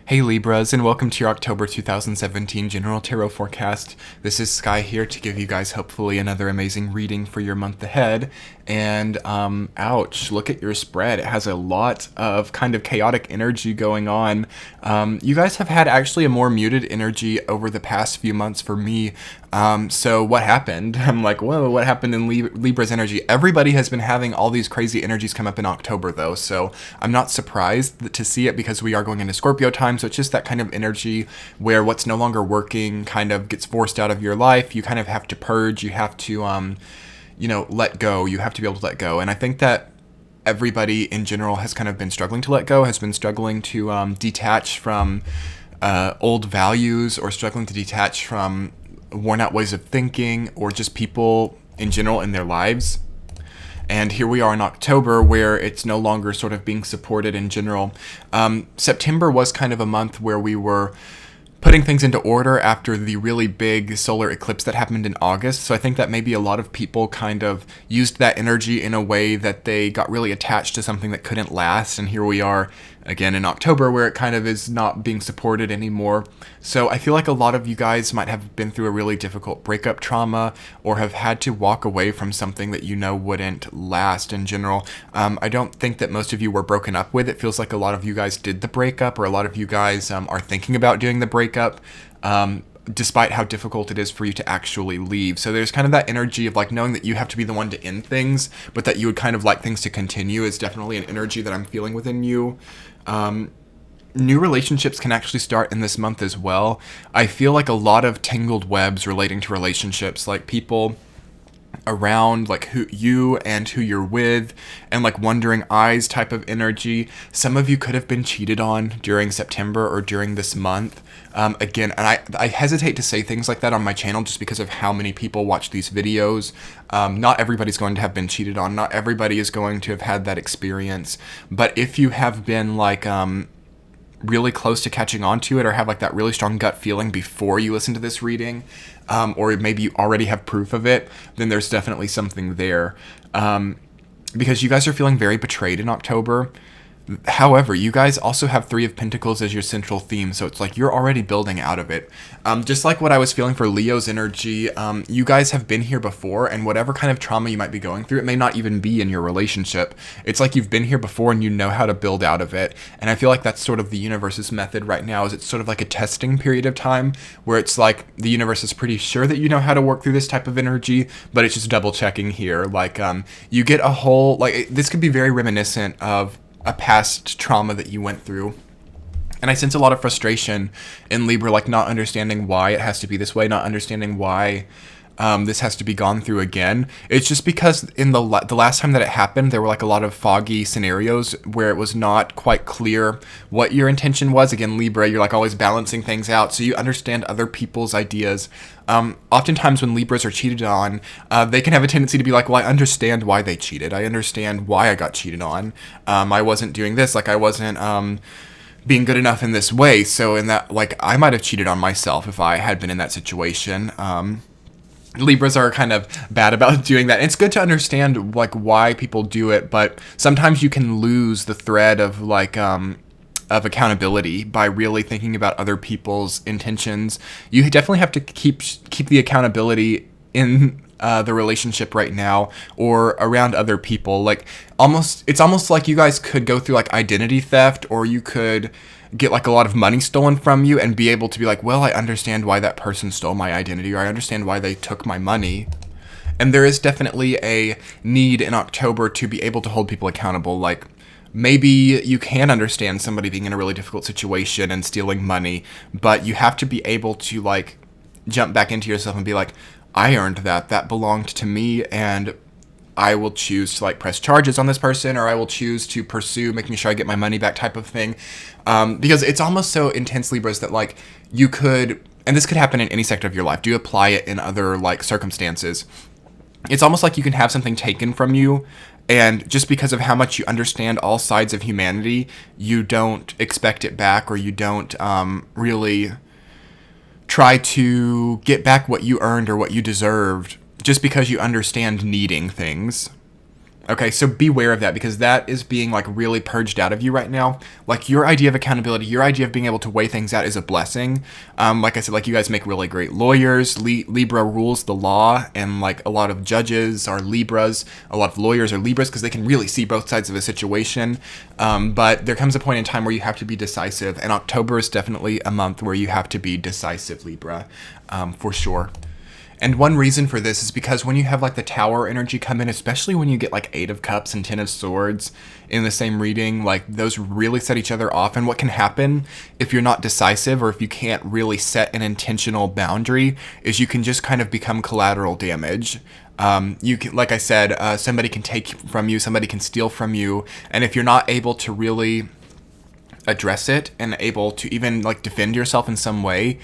Hey Libras, and welcome to your October 2017 General Tarot Forecast. This is Sky here to give you guys hopefully another amazing reading for your month ahead. And, ouch, look at your spread. It has a lot of kind of chaotic energy going on. You guys have had actually a more muted energy over the past few months for me. So what happened? I'm like, whoa, what happened in Libra's energy? Everybody has been having all these crazy energies come up in October though, so I'm not surprised to see it because we are going into Scorpio time, so it's just that kind of energy where what's no longer working kind of gets forced out of your life. You kind of have to purge, you have to, let go. You have to be able to let go. And I think that everybody in general has kind of been struggling to let go, has been struggling to detach from old values, or struggling to detach from worn out ways of thinking, or just people in general in their lives. And here we are in October where it's no longer sort of being supported in general. September was kind of a month where we were putting things into order after the really big solar eclipse that happened in August. So I think that maybe a lot of people kind of used that energy in a way that they got really attached to something that couldn't last. And here we are again in October where it kind of is not being supported anymore. So I feel like a lot of you guys might have been through a really difficult breakup trauma, or have had to walk away from something that you know wouldn't last in general. I don't think that most of you were broken up with. It feels like a lot of you guys did the breakup, or a lot of you guys are thinking about doing the breakup. Despite how difficult it is for you to actually leave. So there's kind of that energy of like knowing that you have to be the one to end things, but that you would kind of like things to continue is definitely an energy that I'm feeling within you. New relationships can actually start in this month as well. I feel like a lot of tangled webs relating to relationships, like people around like who you and who you're with, and like wandering eyes type of energy. Some of you could have been cheated on during September or during this month. Again, and I hesitate to say things like that on my channel just because of how many people watch these videos. Not everybody's going to have been cheated on. Not everybody is going to have had that experience. But if you have been like really close to catching on to it, or have like that really strong gut feeling before you listen to this reading, or maybe you already have proof of it, then there's definitely something there. Because you guys are feeling very betrayed in October. However, you guys also have Three of Pentacles as your central theme, so it's like you're already building out of it. Just like what I was feeling for Leo's energy, you guys have been here before, and whatever kind of trauma you might be going through, it may not even be in your relationship. It's like you've been here before and you know how to build out of it. And I feel like that's sort of the universe's method right now, is it's sort of like a testing period of time where it's like the universe is pretty sure that you know how to work through this type of energy, but it's just double checking here. Like, you get a whole, like, this could be very reminiscent of a past trauma that you went through. And I sense a lot of frustration in Libra, like not understanding why it has to be this way, not understanding why this has to be gone through again. It's just because in the last time that it happened, there were like a lot of foggy scenarios where it was not quite clear what your intention was. Again, Libra, you're like always balancing things out, so you understand other people's ideas. Oftentimes when Libras are cheated on, they can have a tendency to be like, well, I understand why they cheated. I understand why I got cheated on. I wasn't doing this, like I wasn't being good enough in this way. So in that, like, I might have cheated on myself if I had been in that situation. Libras are kind of bad about doing that. It's good to understand like why people do it, but sometimes you can lose the thread of like of accountability by really thinking about other people's intentions. You definitely have to keep the accountability in the relationship right now, or around other people. Like it's almost like you guys could go through like identity theft, or you could get like a lot of money stolen from you and be able to be like, well, I understand why that person stole my identity, or I understand why they took my money. And there is definitely a need in October to be able to hold people accountable. Like, maybe you can understand somebody being in a really difficult situation and stealing money, but you have to be able to like jump back into yourself and be like, I earned that belonged to me, and I will choose to like press charges on this person, or I will choose to pursue making sure I get my money back type of thing. Because it's almost so intense, Libras, that like you could, and this could happen in any sector of your life, do you apply it in other like circumstances? It's almost like you can have something taken from you, and just because of how much you understand all sides of humanity, you don't expect it back, or you don't really try to get back what you earned or what you deserved, just because you understand needing things. Okay, so beware of that, because that is being like really purged out of you right now. Like your idea of accountability, your idea of being able to weigh things out is a blessing. Like I said, like you guys make really great lawyers. Libra rules the law, and like a lot of judges are Libras, a lot of lawyers are Libras because they can really see both sides of a situation. But there comes a point in time where you have to be decisive, and October is definitely a month where you have to be decisive, Libra, for sure. And one reason for this is because when you have like the Tower energy come in, especially when you get like Eight of Cups and Ten of Swords in the same reading, like those really set each other off. And what can happen if you're not decisive, or if you can't really set an intentional boundary, is you can just kind of become collateral damage. You can, like I said, somebody can take from you, somebody can steal from you. And if you're not able to really address it and able to even like defend yourself in some way,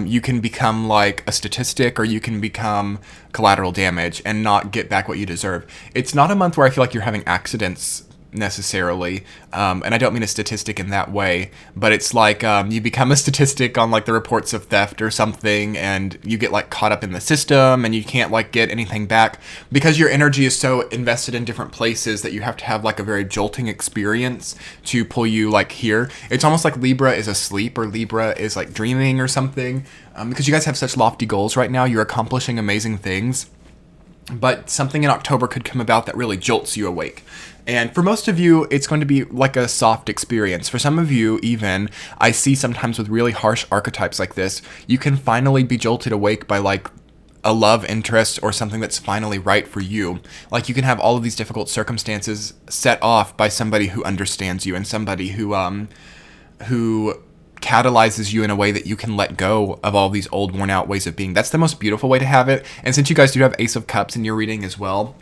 you can become like a statistic, or you can become collateral damage and not get back what you deserve. It's not a month where I feel like you're having accidents necessarily, and I don't mean a statistic in that way, but it's like you become a statistic on like the reports of theft or something, and you get like caught up in the system and you can't like get anything back because your energy is so invested in different places that you have to have like a very jolting experience to pull you like here. It's almost like Libra is asleep, or Libra is like dreaming or something, because you guys have such lofty goals right now. You're accomplishing amazing things, but something in October could come about that really jolts you awake. And for most of you, it's going to be like a soft experience. For some of you, even, I see sometimes with really harsh archetypes like this, you can finally be jolted awake by like a love interest or something that's finally right for you. Like you can have all of these difficult circumstances set off by somebody who understands you, and somebody who catalyzes you in a way that you can let go of all these old, worn out ways of being. That's the most beautiful way to have it. And since you guys do have Ace of Cups in your reading as well,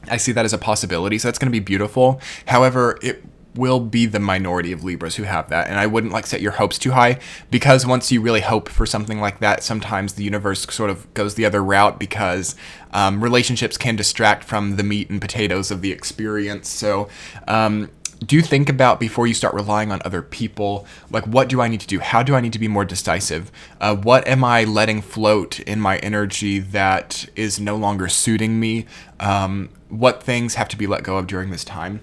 I see that as a possibility. So that's going to be beautiful. However, it will be the minority of Libras who have that. And I wouldn't like set your hopes too high, because once you really hope for something like that, sometimes the universe sort of goes the other route, because relationships can distract from the meat and potatoes of the experience. So, do think about, before you start relying on other people, like, what do I need to do? How do I need to be more decisive? What am I letting float in my energy that is no longer suiting me? What things have to be let go of during this time?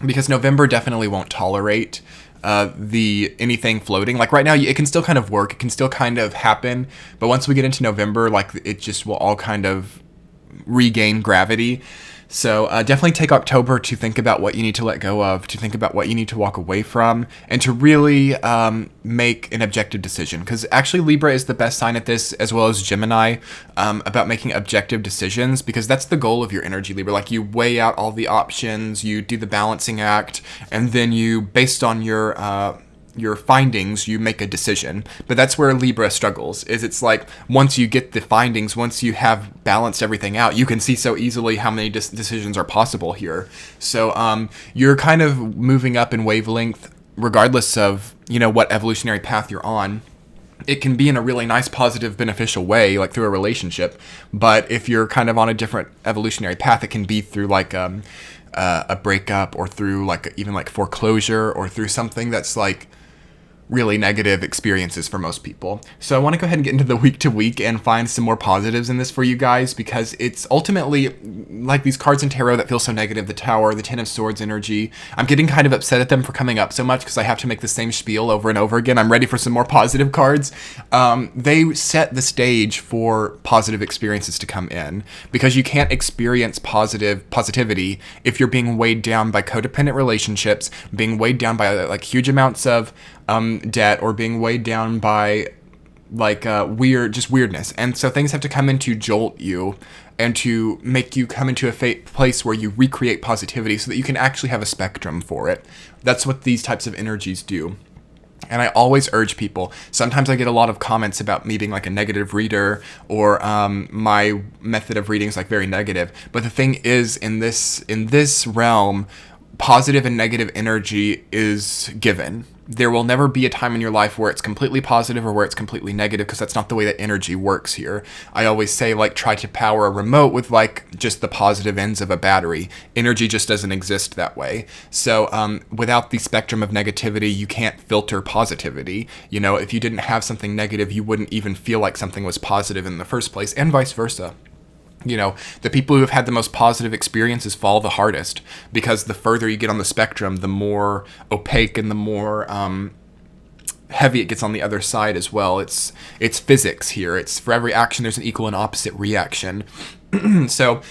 Because November definitely won't tolerate anything floating. Like right now, it can still kind of work. It can still kind of happen. But once we get into November, like it just will all kind of regain gravity. So definitely take October to think about what you need to let go of, to think about what you need to walk away from, and to really make an objective decision. Because actually Libra is the best sign at this, as well as Gemini, about making objective decisions, because that's the goal of your energy, Libra. Like you weigh out all the options, you do the balancing act, and then you, based on your findings, you make a decision. But that's where Libra struggles, is it's like once you get the findings, once you have balanced everything out, you can see so easily how many decisions are possible here. So you're kind of moving up in wavelength regardless of, what evolutionary path you're on. It can be in a really nice, positive, beneficial way, like through a relationship. But if you're kind of on a different evolutionary path, it can be through like a breakup, or through like even like foreclosure, or through something that's like really negative experiences for most people. So I want to go ahead and get into the week to week and find some more positives in this for you guys, because it's ultimately like these cards in tarot that feel so negative, the Tower, the Ten of Swords energy. I'm getting kind of upset at them for coming up so much, because I have to make the same spiel over and over again. I'm ready for some more positive cards. They set the stage for positive experiences to come in, because you can't experience positivity if you're being weighed down by codependent relationships, being weighed down by like huge amounts of debt, or being weighed down by like weirdness. And so things have to come in to jolt you and to make you come into a place where you recreate positivity, so that you can actually have a spectrum for it. That's what these types of energies do. And I always urge people, sometimes I get a lot of comments about me being like a negative reader, or my method of reading is like very negative. But the thing is, in this realm, positive and negative energy is given. There will never be a time in your life where it's completely positive or where it's completely negative, because that's not the way that energy works here. I always say, like, try to power a remote with like just the positive ends of a battery. Energy just doesn't exist that way. So without the spectrum of negativity, you can't filter positivity. If you didn't have something negative, you wouldn't even feel like something was positive in the first place, and vice versa. The people who have had the most positive experiences fall the hardest, because the further you get on the spectrum, the more opaque and the more heavy it gets on the other side as well. It's physics here. It's for every action there's an equal and opposite reaction. So,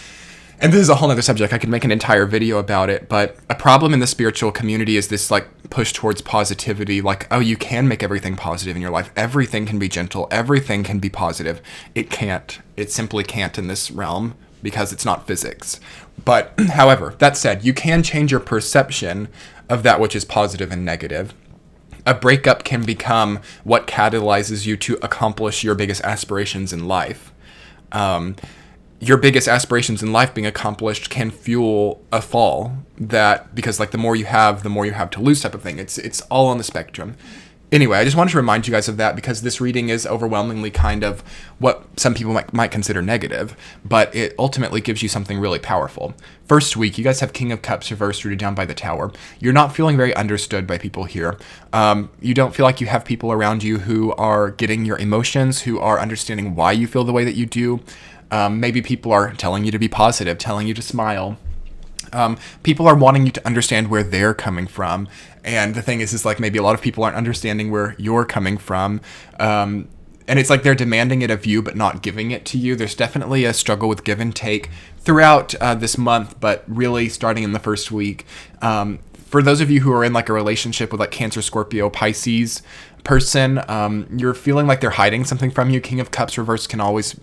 and this is a whole other subject. I could make an entire video about it, but a problem in the spiritual community is this like push towards positivity. Like, oh, you can make everything positive in your life. Everything can be gentle. Everything can be positive. It can't. It simply can't in this realm, because it's not physics. But however, that said, you can change your perception of that which is positive and negative. A breakup can become what catalyzes you to accomplish your biggest aspirations in life. Your biggest aspirations in life being accomplished can fuel a fall, that because like the more you have to lose type of thing. It's all on the spectrum. Anyway, I just wanted to remind you guys of that, because this reading is overwhelmingly kind of what some people might consider negative, but it ultimately gives you something really powerful. First week, you guys have King of Cups reversed, rooted down by the Tower. You're not feeling very understood by people here. You don't feel like you have people around you who are getting your emotions, who are understanding why you feel the way that you do. Maybe people are telling you to be positive, telling you to smile. People are wanting you to understand where they're coming from. And the thing is like maybe a lot of people aren't understanding where you're coming from. And it's like they're demanding it of you, but not giving it to you. There's definitely a struggle with give and take throughout this month, but really starting in the first week. For those of you who are in like a relationship with like Cancer, Scorpio, Pisces person, you're feeling like they're hiding something from you. King of Cups reversed can always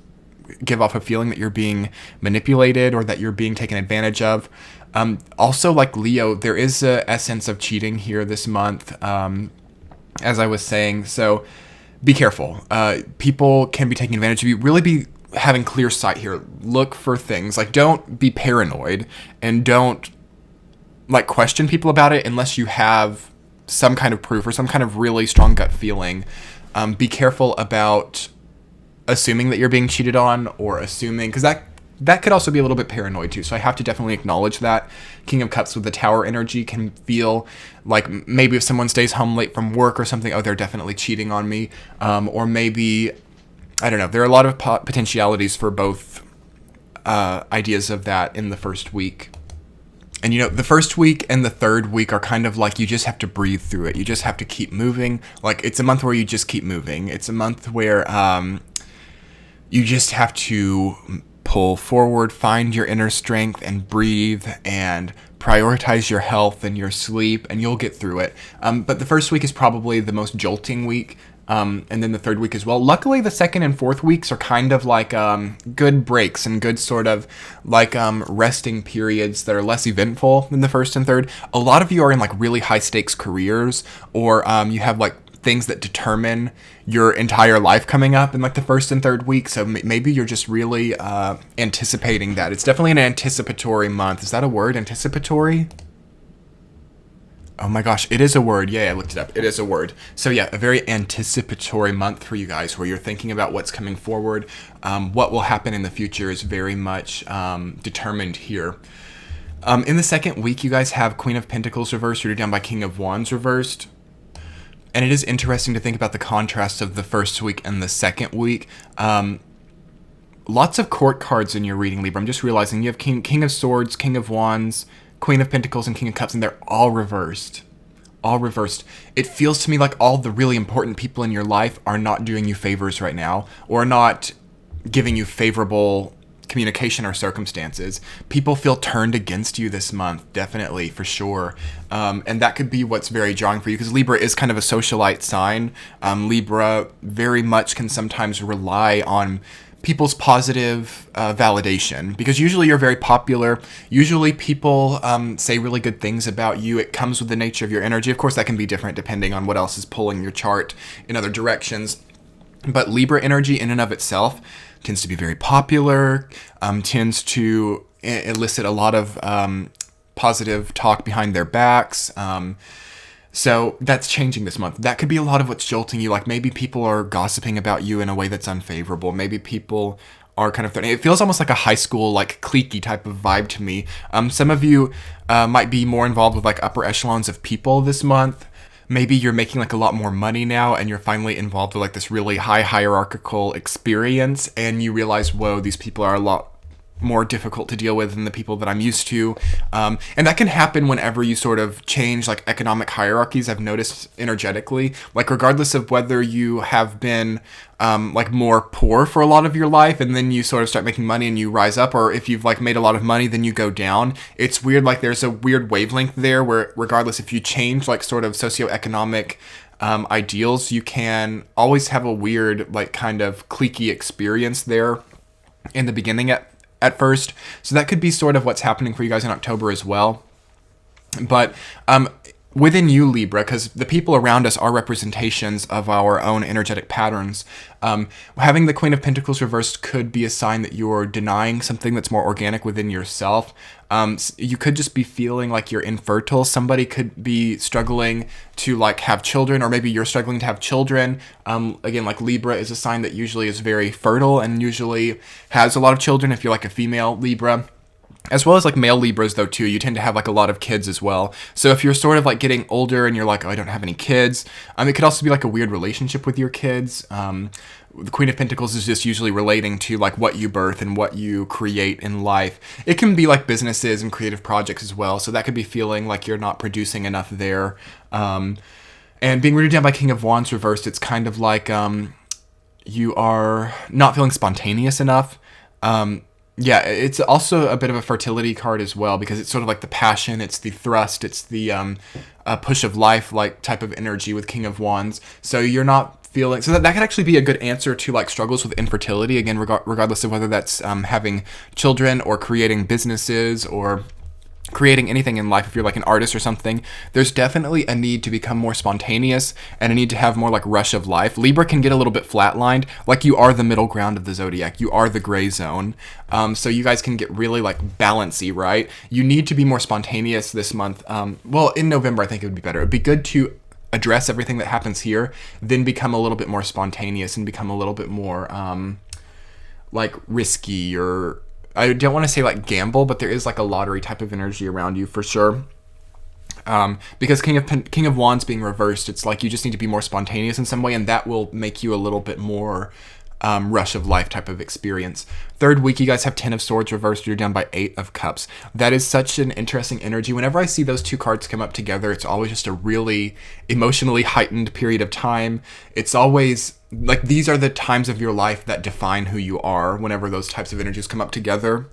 give off a feeling that you're being manipulated or that you're being taken advantage of. Also, like Leo, there is a essence of cheating here this month, as I was saying. So be careful. People can be taking advantage of you. Really be having clear sight here. Look for things. Like, don't be paranoid, and don't like question people about it unless you have some kind of proof or some kind of really strong gut feeling. Be careful about assuming that you're being cheated on, or assuming, because that could also be a little bit paranoid too. So I have to definitely acknowledge that. King of Cups with the Tower energy can feel like maybe if someone stays home late from work or something, oh, they're definitely cheating on me. Or maybe, I don't know, there are a lot of potentialities for both ideas of that in the first week. And the first week and the third week are kind of like you just have to breathe through it. You just have to keep moving. Like, it's a month where you just keep moving. It's a month where you just have to pull forward, find your inner strength, and breathe, and prioritize your health and your sleep, and you'll get through it. But the first week is probably the most jolting week, and then the third week as well. Luckily, the second and fourth weeks are kind of like good breaks and good sort of like resting periods that are less eventful than the first and third. A lot of you are in like really high stakes careers, or you have like things that determine your entire life coming up in like the first and third week. So maybe you're just really anticipating that. It's definitely an anticipatory month. Is that a word? Anticipatory? Oh my gosh, it is a word. Yeah, I looked it up. It is a word. So yeah, a very anticipatory month for you guys, where you're thinking about what's coming forward. What will happen in the future is very much determined here. In the second week, you guys have Queen of Pentacles reversed, rooted down by King of Wands reversed. And it is interesting to think about the contrast of the first week and the second week. Lots of court cards in your reading, Libra. I'm just realizing you have King of Swords, King of Wands, Queen of Pentacles, and King of Cups, and they're all reversed. All reversed. It feels to me like all the really important people in your life are not doing you favors right now, or not giving you favorable communication or circumstances. People feel turned against you this month, definitely, for sure. And that could be what's very jarring for you, because Libra is kind of a socialite sign. Libra very much can sometimes rely on people's positive validation, because usually you're very popular. Usually people say really good things about you. It comes with the nature of your energy. Of course, that can be different depending on what else is pulling your chart in other directions. But Libra energy in and of itself tends to be very popular, tends to elicit a lot of positive talk behind their backs. So that's changing this month. That could be a lot of what's jolting you. Like maybe people are gossiping about you in a way that's unfavorable. Maybe people are kind of threatening. It feels almost like a high school, like cliquey type of vibe to me. Some of you might be more involved with like upper echelons of people this month. Maybe you're making like a lot more money now, and you're finally involved with like this really high hierarchical experience, and you realize, whoa, these people are a lot more difficult to deal with than the people that I'm used to. And that can happen whenever you sort of change like economic hierarchies. I've noticed energetically, like regardless of whether you have been like more poor for a lot of your life and then you sort of start making money and you rise up, or if you've like made a lot of money then you go down. It's weird, like there's a weird wavelength there where regardless if you change like sort of socioeconomic ideals, you can always have a weird like kind of cliquey experience there in the beginning at first. So that could be sort of what's happening for you guys in October as well. But within you, Libra, because the people around us are representations of our own energetic patterns, having the Queen of Pentacles reversed could be a sign that you're denying something that's more organic within yourself. You could just be feeling like you're infertile. Somebody could be struggling to like have children, or maybe you're struggling to have children. Again, like Libra is a sign that usually is very fertile and usually has a lot of children if you're like a female Libra. As well as like male Libras though too, you tend to have like a lot of kids as well. So if you're sort of like getting older and you're like, oh, I don't have any kids, it could also be like a weird relationship with your kids. The Queen of Pentacles is just usually relating to like what you birth and what you create in life. It can be like businesses and creative projects as well. So that could be feeling like you're not producing enough there. And being rooted down by King of Wands reversed, it's kind of like you are not feeling spontaneous enough. Yeah, it's also a bit of a fertility card as well, because it's sort of like the passion, it's the thrust, it's the push of life like type of energy with King of Wands. So you're not feeling, so that could actually be a good answer to like struggles with infertility, again, regardless of whether that's having children or creating businesses or creating anything in life. If you're like an artist or something, there's definitely a need to become more spontaneous and a need to have more like rush of life. Libra can get a little bit flatlined, like you are the middle ground of the zodiac, you are the gray zone. So you guys can get really like balancy, right? You need to be more spontaneous this month. Well, in November I think it would be better. It'd be good to address everything that happens here, then become a little bit more spontaneous and become a little bit more like risky, or I don't want to say like gamble, but there is like a lottery type of energy around you for sure. Because King of Wands being reversed, it's like you just need to be more spontaneous in some way, and that will make you a little bit more rush of life type of experience. Third week, you guys have 10 of Swords reversed. You're down by 8 of Cups. That is such an interesting energy. Whenever I see those two cards come up together, it's always just a really emotionally heightened period of time. It's always like these are the times of your life that define who you are whenever those types of energies come up together.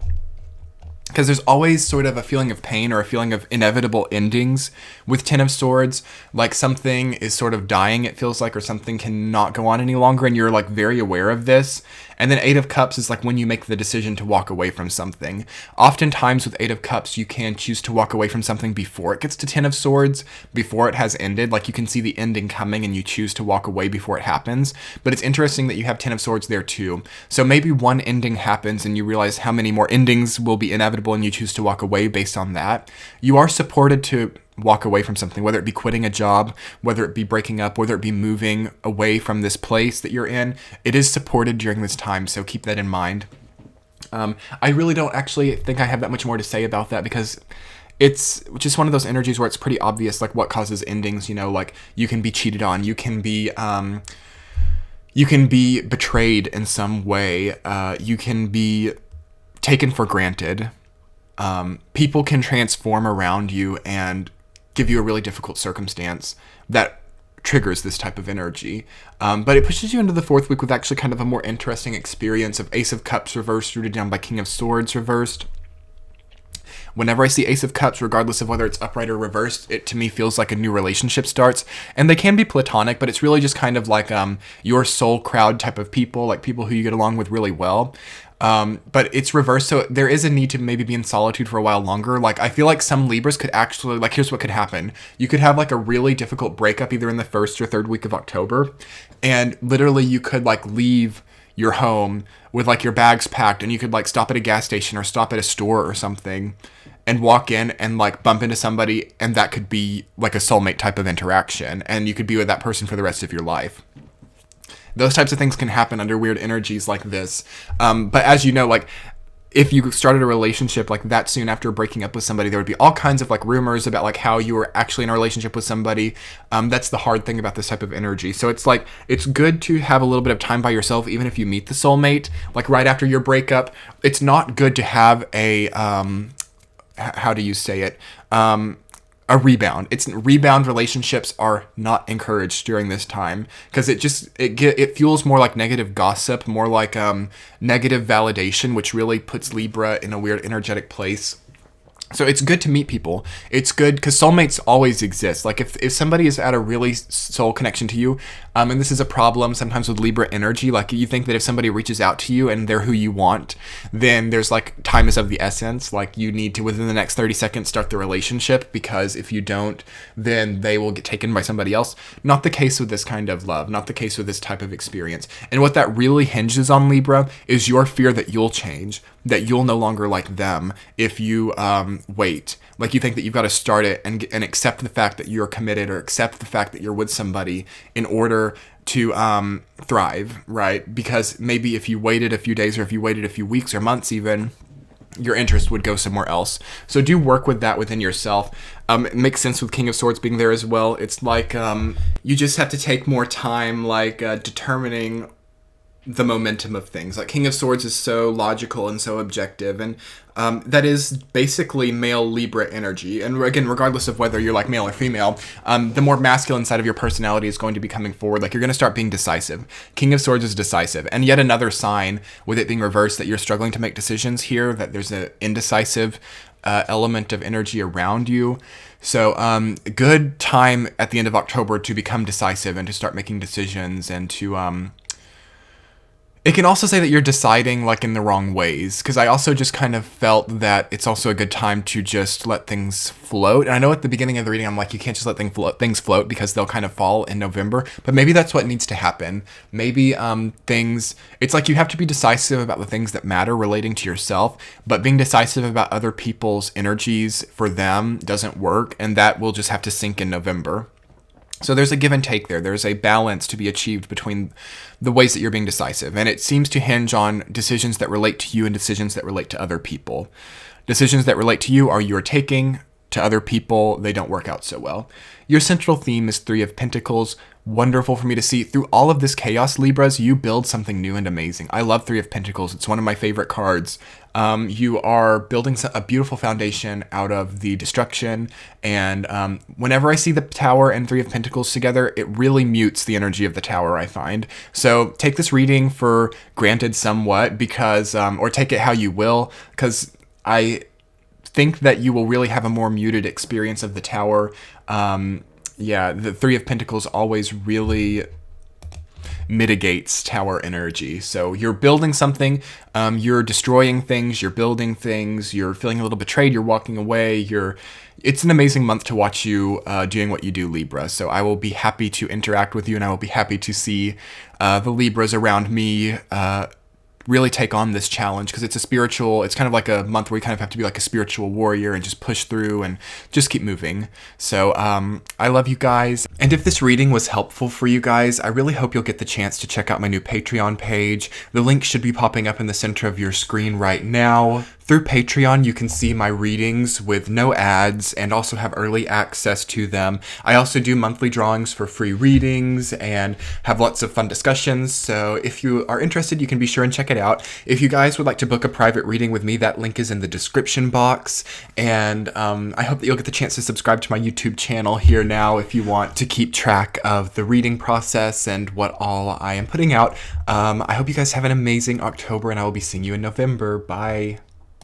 Because there's always sort of a feeling of pain or a feeling of inevitable endings with 10 of Swords. Like something is sort of dying, it feels like, or something cannot go on any longer, and you're like very aware of this. And then 8 of Cups is like when you make the decision to walk away from something. Oftentimes with 8 of Cups, you can choose to walk away from something before it gets to 10 of Swords, before it has ended. Like you can see the ending coming and you choose to walk away before it happens. But it's interesting that you have 10 of Swords there too. So maybe one ending happens and you realize how many more endings will be inevitable and you choose to walk away based on that. You are supported to walk away from something, whether it be quitting a job, whether it be breaking up, whether it be moving away from this place that you're in. It is supported during this time, so keep that in mind. I really don't actually think I have that much more to say about that, because it's just one of those energies where it's pretty obvious like what causes endings. You know, like you can be cheated on, you can be betrayed in some way, you can be taken for granted. People can transform around you and give you a really difficult circumstance that triggers this type of energy. But it pushes you into the fourth week with actually kind of a more interesting experience of Ace of Cups reversed, rooted down by King of Swords reversed. Whenever I see Ace of Cups, regardless of whether it's upright or reversed, it to me feels like a new relationship starts. And they can be platonic, but it's really just kind of like your soul crowd type of people, like people who you get along with really well. But it's reversed, so there is a need to maybe be in solitude for a while longer. Like, I feel like some Libras could actually, like, here's what could happen. You could have, like, a really difficult breakup either in the first or third week of October, and literally you could, like, leave your home with, like, your bags packed, and you could, like, stop at a gas station or stop at a store or something and walk in and, like, bump into somebody, and that could be, like, a soulmate type of interaction, and you could be with that person for the rest of your life. Those types of things can happen under weird energies like this. But as you know, like, if you started a relationship like that soon after breaking up with somebody, there would be all kinds of like rumors about like how you were actually in a relationship with somebody. That's the hard thing about this type of energy. So it's like, it's good to have a little bit of time by yourself, even if you meet the soulmate, like right after your breakup. It's not good to have a, how do you say it? A rebound. Rebound relationships are not encouraged during this time, because it fuels more like negative gossip, more like negative validation, which really puts Libra in a weird energetic place. So it's good to meet people. It's good because soulmates always exist. Like if somebody is at a really soul connection to you, and this is a problem sometimes with Libra energy, like you think that if somebody reaches out to you and they're who you want, then there's like time is of the essence. Like you need to, within the next 30 seconds, start the relationship, because if you don't, then they will get taken by somebody else. Not the case with this kind of love, not the case with this type of experience. And what that really hinges on, Libra, is your fear that you'll change, that you'll no longer like them if you wait. Like you think that you've got to start it and accept the fact that you're committed, or accept the fact that you're with somebody in order to thrive, right? Because maybe if you waited a few days, or if you waited a few weeks or months even, your interest would go somewhere else. So do work with that within yourself. It makes sense with King of Swords being there as well. It's like you just have to take more time, like determining the momentum of things. Like King of Swords is so logical and so objective, and that is basically male Libra energy. And again, regardless of whether you're like male or female, the more masculine side of your personality is going to be coming forward. Like you're going to start being decisive. King of Swords is decisive, and yet another sign with it being reversed that you're struggling to make decisions here, that there's an indecisive element of energy around you. So good time at the end of October to become decisive and to start making decisions, and to it can also say that you're deciding like in the wrong ways, because I also just kind of felt that it's also a good time to just let things float. And I know at the beginning of the reading, I'm like, you can't just let things float because they'll kind of fall in November. But maybe that's what needs to happen. Maybe it's like you have to be decisive about the things that matter relating to yourself, but being decisive about other people's energies for them doesn't work. And that will just have to sink in November. So there's a give and take there. There's a balance to be achieved between the ways that you're being decisive. And it seems to hinge on decisions that relate to you and decisions that relate to other people. Decisions that relate to you are you're taking. To other people, they don't work out so well. Your central theme is Three of Pentacles. Wonderful for me to see. Through all of this chaos, Libras, you build something new and amazing. I love Three of Pentacles. It's one of my favorite cards. You are building a beautiful foundation out of the destruction. And whenever I see the Tower and Three of Pentacles together, it really mutes the energy of the Tower, I find. So take this reading for granted somewhat, because, or take it how you will, because I think that you will really have a more muted experience of the Tower. The Three of Pentacles always really mitigates Tower energy. So you're building something, you're destroying things, you're building things, you're feeling a little betrayed, you're walking away, it's an amazing month to watch you doing what you do, Libra. So I will be happy to interact with you, and I will be happy to see the Libras around me really take on this challenge, because it's kind of like a month where you kind of have to be like a spiritual warrior and just push through and just keep moving. So I love you guys. And if this reading was helpful for you guys, I really hope you'll get the chance to check out my new Patreon page. The link should be popping up in the center of your screen right now. Through Patreon, you can see my readings with no ads and also have early access to them. I also do monthly drawings for free readings and have lots of fun discussions. So if you are interested, you can be sure and check it out. If you guys would like to book a private reading with me, that link is in the description box. And I hope that you'll get the chance to subscribe to my YouTube channel here now if you want to keep track of the reading process and what all I am putting out. I hope you guys have an amazing October, and I will be seeing you in November. Bye.